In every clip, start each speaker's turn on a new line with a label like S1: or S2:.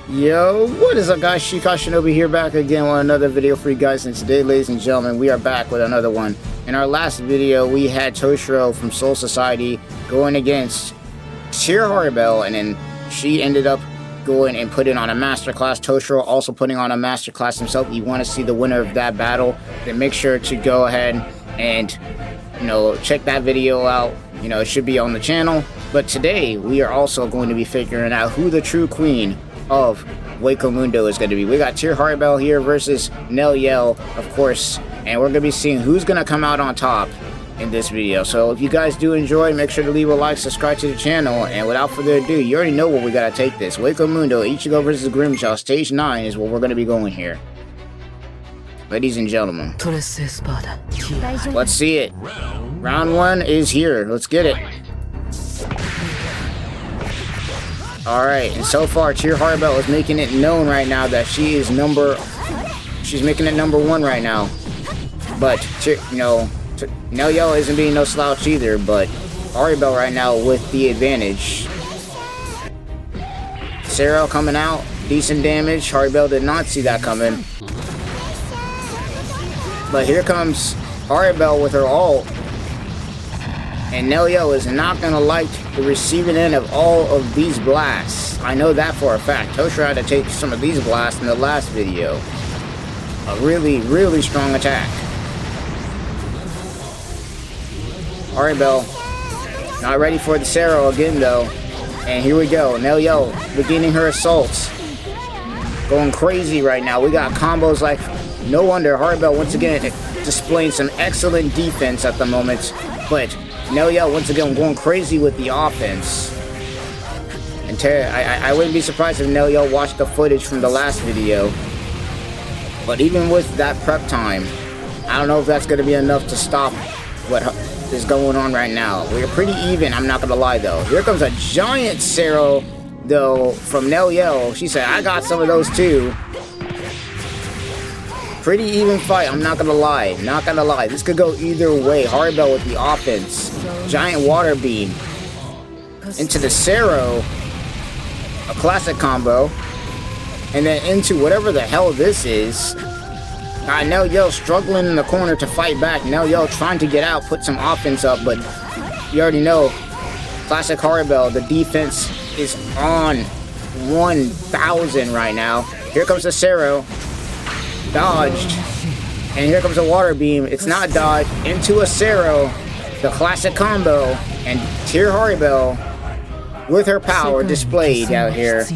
S1: Yo, what is up guys, Shinobi here, back again with another video for you guys, and today, ladies and gentlemen, we are back with another one. In our last video, we had Toshiro from Soul Society going against Harribel, and then she ended up going and putting on a masterclass. Toshiro also putting on a masterclass himself. You want to see the winner of that battle, then make sure to go ahead and, check that video out. It should be on the channel. But today, we are also going to be figuring out who the true queen of Hueco Mundo is going to be. We got Harribel here versus Nelliel, of course, and we're going to be seeing who's going to come out on top in this video. So if you guys do enjoy, make sure to leave a like, subscribe to the channel, and without further ado, you already know where we got to take this. Hueco Mundo, Ichigo versus Grimjaw, stage 9 is where we're going to be going here. Ladies and gentlemen, let's see it. Round 1 is here. Let's get it. Alright, and so far, Harribel is making it known right now that she's making it number 1 right now. But, Nelliel isn't being no slouch either, but Harribel right now with the advantage. Sarah coming out, decent damage. Harribel did not see that coming. But here comes Harribel with her ult. And Nelliel is not going to like the receiving end of all of these blasts. I know that for a fact. Toshiro had to take some of these blasts in the last video. A really, really strong attack. Harribel not ready for the Sero again though. And here we go. Nelliel beginning her assaults. Going crazy right now. We got combos like no wonder. Harribel once again displaying some excellent defense at the moment. But Nelliel once again going crazy with the offense. And I wouldn't be surprised if Nelliel watched the footage from the last video. But even with that prep time, I don't know if that's going to be enough to stop what is going on right now. We're pretty even, I'm not going to lie though. Here comes a giant Sero though from Nelliel. She said, I got some of those too. Pretty even fight, I'm not gonna lie. Not gonna lie. This could go either way. Harribel with the offense. Giant water beam. Into the Sero. A classic combo. And then into whatever the hell this is. Nelliel struggling in the corner to fight back. Nelliel trying to get out, put some offense up, but you already know. Classic Harribel, the defense is on 1,000 right now. Here comes the Sero. Dodged, and here comes a water beam. It's not dodged, into a Sero, the classic combo, and Harribel with her power displayed out here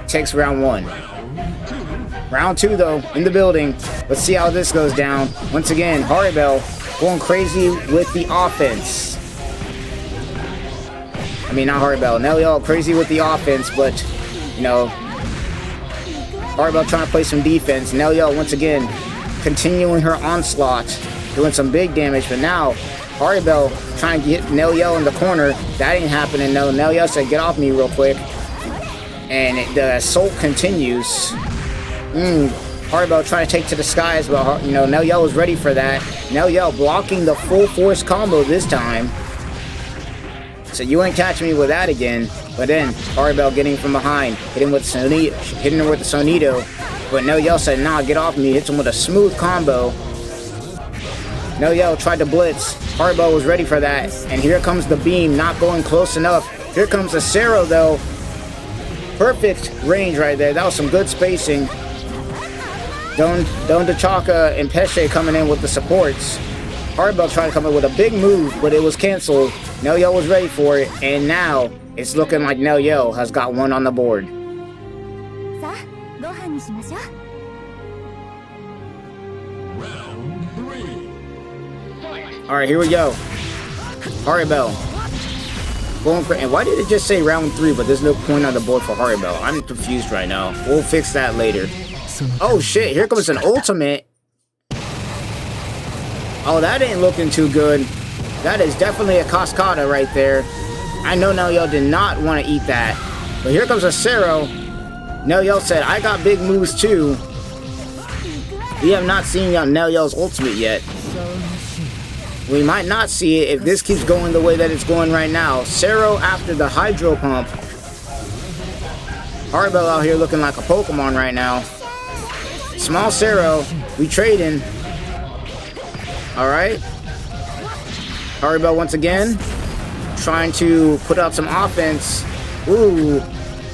S1: takes round 1. Round 2 though in the building. Let's see how this goes down. Once again, Harribel going crazy with the offense. I mean, not Harribel, Nelliel crazy with the offense, but Harribel trying to play some defense. Nelliel once again continuing her onslaught, doing some big damage. But now Harribel trying to get Nelliel in the corner. That ain't happening. No, Nelliel said, "Get off me real quick." And the assault continues. Harribel trying to take to the skies, but Nelliel was ready for that. Nelliel blocking the full force combo this time. So you ain't catching me with that again. But then Harribel getting from behind, hitting her with the Sonito. But Nelliel said, nah, get off me. Hits him with a smooth combo. Nelliel tried to blitz. Harribel was ready for that. And here comes the beam, not going close enough. Here comes the Sero though. Perfect range right there. That was some good spacing. Don Dachaka and Pesce coming in with the supports. Harribel tried to come in with a big move, but it was canceled. Nelliel was ready for it, and now it's looking like Nelliel has got one on the board. Alright, here we go. Harribel. And why did it just say round 3, but there's no point on the board for Harribel? I'm confused right now. We'll fix that later. Oh shit, here comes an ultimate. Oh, that ain't looking too good. That is definitely a cascada right there. I know Nelliel did not want to eat that. But here comes a Sero. Nelliel said, I got big moves too. We have not seen Nelliel's ultimate yet. We might not see it if this keeps going the way that it's going right now. Sero after the hydro pump. Harribel out here looking like a Pokemon right now. Small Zero, we trading. Alright. Harribel once again, trying to put out some offense. Ooh.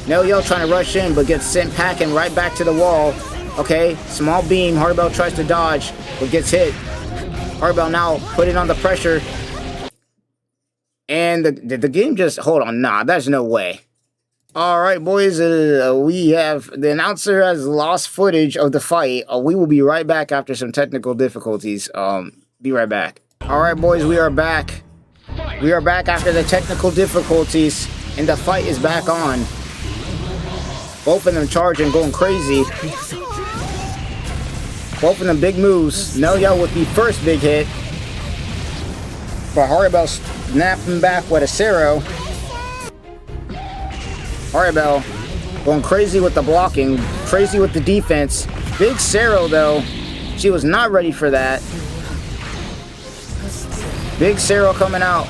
S1: Nelliel trying to rush in, but gets sent packing right back to the wall. Okay, small beam. Harribel tries to dodge, but gets hit. Harribel now putting on the pressure. And the game just... Hold on. Nah, there's no way. Alright, boys. We have... The announcer has lost footage of the fight. We will be right back after some technical difficulties. Be right back. Alright, boys. We are back. We are back after the technical difficulties. And the fight is back on. Both of them charging, going crazy. Both of them big moves. Nelliel with the first big hit. But Harribel snapping back with a Zero. Harribel going crazy with the blocking. Crazy with the defense. Big Zero though. She was not ready for that. Big Zero coming out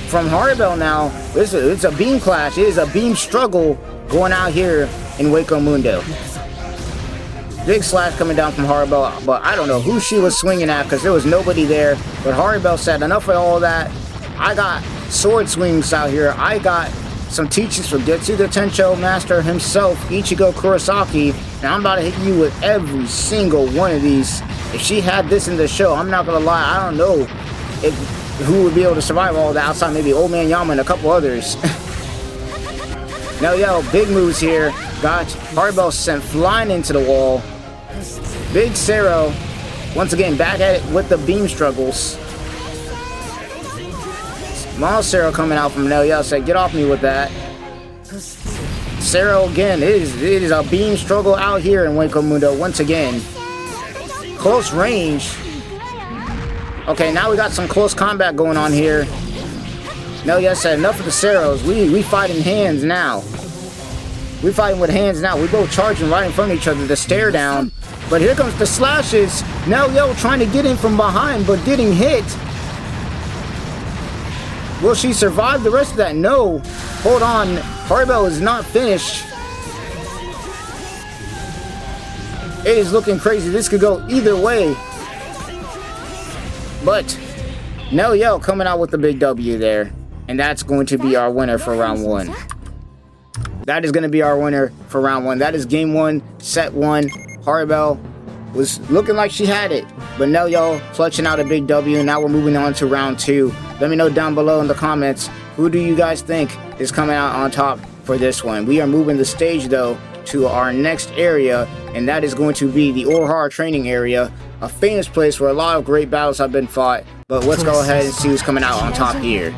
S1: from Harribel now. It's a beam clash. It is a beam struggle going out here in Hueco Mundo. Big slash coming down from Harribel, but I don't know who she was swinging at because there was nobody there. But Harribel said, enough of all that. I got sword swings out here. I got some teachings from Getsu the Tencho Master himself, Ichigo Kurosaki, and I'm about to hit you with every single one of these. If she had this in the show, I'm not gonna lie, I don't know who would be able to survive all that outside maybe Old Man Yama and a couple others. Nelliel, big moves here. Got Harribel sent flying into the wall. Big Zero, once again, back at it with the beam struggles. Small Zero coming out from Nelliel, said, get off me with that. Zero again, it is a beam struggle out here in Hueco Mundo once again. Close range. Okay, now we got some close combat going on here. Nelliel said, enough of the Zeros. We fighting hands now. We fighting with hands now. We both charging right in front of each other to stare down. But here comes the slashes. Nelliel trying to get in from behind, but getting hit. Will she survive the rest of that? No. Hold on. Harribel is not finished. It is looking crazy. This could go either way. But Nelliel coming out with the big W there. And that's going to be our winner for round one. That is going to be our winner for round one. That is game one, set one. Harribel was looking like she had it, but Nelliel clutching out a big W. Now we're moving on to round two. Let me know down below in the comments, who do you guys think is coming out on top for this one? We are moving the stage though to our next area, and that is going to be the Orhar training area, a famous place where a lot of great battles have been fought. But let's go ahead and see who's coming out on top here.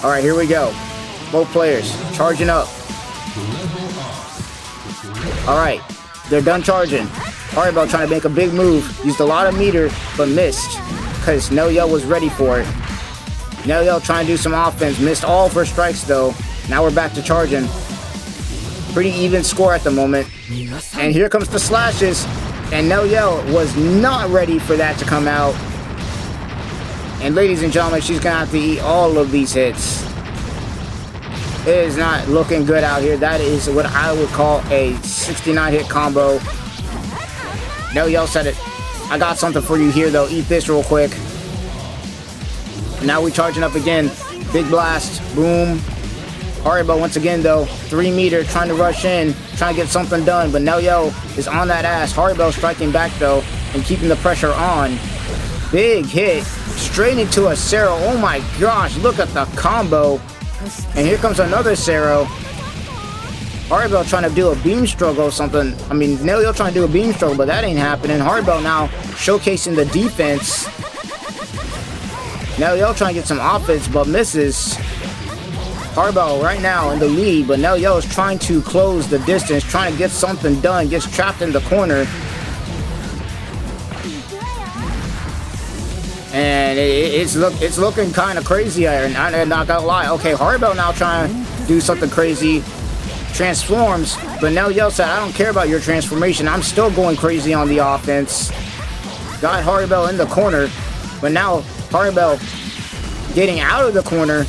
S1: Alright, here we go. Both players charging up. Alright, they're done charging. Harribel trying to make a big move. Used a lot of meter, but missed. Because Nelliel was ready for it. Nelliel trying to do some offense. Missed all of her strikes though. Now we're back to charging. Pretty even score at the moment. And here comes the slashes. And Nelliel was not ready for that to come out. And ladies and gentlemen, she's going to have to eat all of these hits. It is not looking good out here. That is what I would call a 69 hit combo. Nelliel said it. I got something for you here though. Eat this real quick. Now we're charging up again. Big blast. Boom. Harribel once again though. 3 meter trying to rush in. Trying to get something done. But Nelliel is on that ass. Harribel striking back though. And keeping the pressure on. Big hit. Straight into a Zero. Oh my gosh. Look at the combo. And here comes another Zero. Harribel trying to do a beam struggle or something. I mean, Nelliel trying to do a beam struggle, but that ain't happening. Harribel now showcasing the defense. Nelliel trying to get some offense, but misses. Harribel right now in the lead, but Nelliel is trying to close the distance, trying to get something done. Gets trapped in the corner. And it's looking kind of crazy here, and I'm not gonna lie. Okay, Harribel now trying to do something crazy. Transforms, but Nelliel said, I don't care about your transformation. I'm still going crazy on the offense. Got Harribel in the corner, but now Harribel getting out of the corner.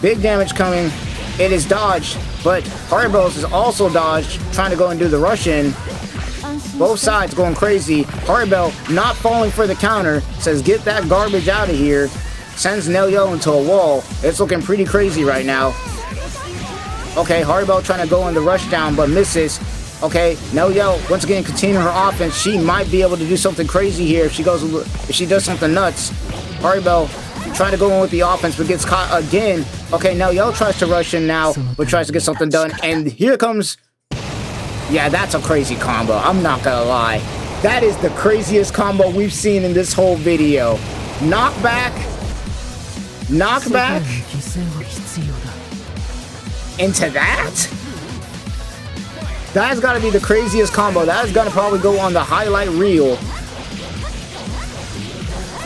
S1: Big damage coming It is dodged, but Harribel's is also dodged, trying to go and do the Russian. Both sides going crazy. Harribel not falling for the counter, says get that garbage out of here. Sends Nelliel into a wall. It's looking pretty crazy right now. Okay, Harribel trying to go in the rush down, but misses. Okay, Nelliel once again continuing her offense. She might be able to do something crazy here if she does something nuts. Harribel trying to go in with the offense, but gets caught again. Okay, Nelliel tries to rush in now, but tries to get something done. And here comes... Yeah, that's a crazy combo. I'm not gonna lie. That is the craziest combo we've seen in this whole video. Knockback. Knockback. Into that? That's gotta be the craziest combo. That is gonna probably go on the highlight reel.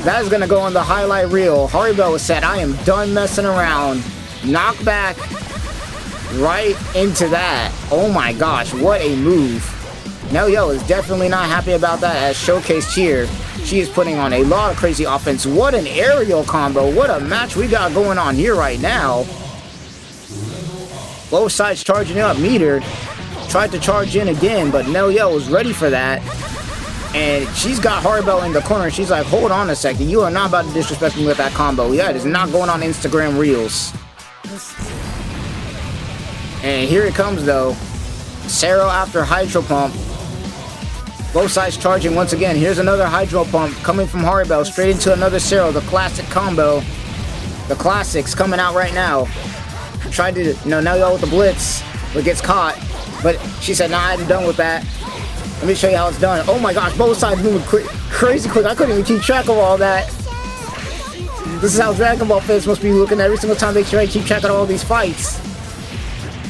S1: That is gonna go on the highlight reel. Harribel said, I am done messing around. Knockback right into that. Oh my gosh, what a move. Nelliel is definitely not happy about that, as showcased here. She is putting on a lot of crazy offense. What an aerial combo. What a match we got going on here right now. Both sides charging up. Metered tried to charge in again, but Nelliel was ready for that. And she's got Harribel in the corner. She's like, hold on a second. You are not about to disrespect me with that combo. Yeah, it is not going on Instagram Reels. And here it comes though. Sero after Hydro Pump. Both sides charging once again. Here's another Hydro Pump coming from Harribel straight into another Sero. The classic combo. The classics coming out right now. Tried to, Nelliel with the blitz, but gets caught. But she said, nah, I'm done with that. Let me show you how it's done. Oh my gosh, both sides moving quick, crazy quick. I couldn't even keep track of all that. This is how Dragon Ball fans must be looking every single time they try to keep track of all these fights.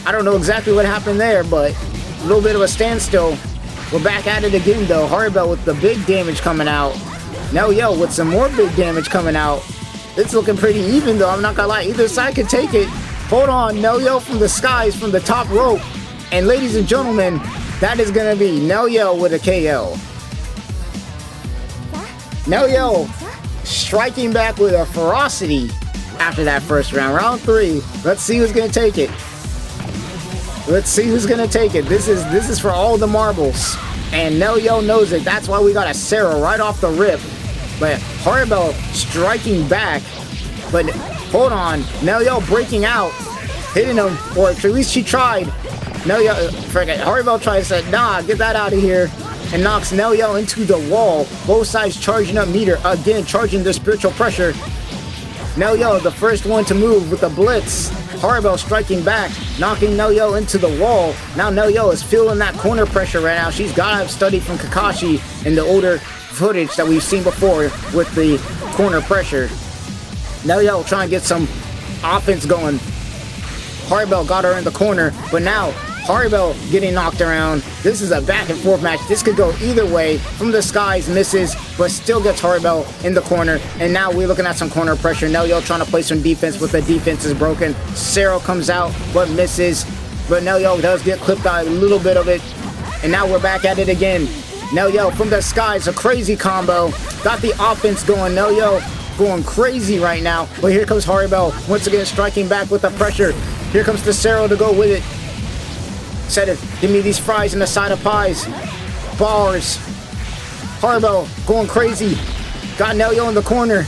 S1: I don't know exactly what happened there, but a little bit of a standstill. We're back at it again though. Harribel with the big damage coming out. Nelliel with some more big damage coming out. It's looking pretty even though, I'm not gonna lie. Either side could take it. Hold on, Nelliel from the skies, from the top rope. And ladies and gentlemen, that is gonna be Nelliel with a KO. Nelliel striking back with a ferocity after that first round. Round 3. Let's see who's gonna take it. Let's see who's gonna take it. This is for all the marbles. And Nelliel knows it. That's why we got a Sero right off the rip. But Harribel striking back. But hold on. Nelliel breaking out. Hitting him. Or at least she tried. Harribel tries to say, nah, get that out of here. And knocks Nelliel into the wall. Both sides charging up meter. Again, charging their spiritual pressure. Nelliel, the first one to move with the blitz. Harribel striking back, knocking Nelliel into the wall. Now Nelliel is feeling that corner pressure right now. She's got to have studied from Kakashi in the older footage that we've seen before with the corner pressure. Nelliel trying to get some offense going. Harribel got her in the corner, but now Harribel getting knocked around. This is a back and forth match. This could go either way. From the skies, misses, but still gets Harribel in the corner. And now we're looking at some corner pressure. Nelliel trying to play some defense, but the defense is broken. Sero comes out, but misses. But Nelliel does get clipped out a little bit of it. And now we're back at it again. Nelliel from the skies, a crazy combo. Got the offense going. Nelliel going crazy right now. But here comes Harribel once again striking back with the pressure. Here comes the Sero to go with it. Said it, give me these fries and a side of pies. Bars. Harribel going crazy. Got Nelliel in the corner.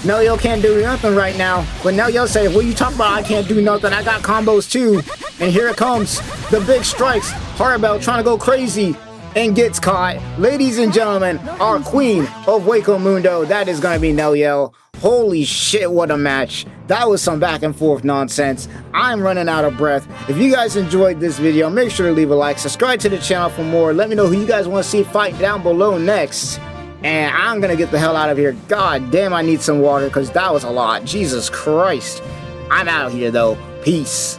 S1: Nelliel can't do nothing right now. But Nelliel said, what you talking about? I can't do nothing. I got combos too. And here it comes. The big strikes. Harribel trying to go crazy and gets caught. Ladies and gentlemen, our queen of Hueco Mundo. That is going to be Nelliel. Holy shit, what a match. That was some back and forth nonsense. I'm running out of breath. If you guys enjoyed this video, make sure to leave a like, subscribe to the channel for more. Let me know who you guys want to see fight down below next. And I'm gonna get the hell out of here. God damn, I need some water because that was a lot. Jesus Christ. I'm out of here though. Peace.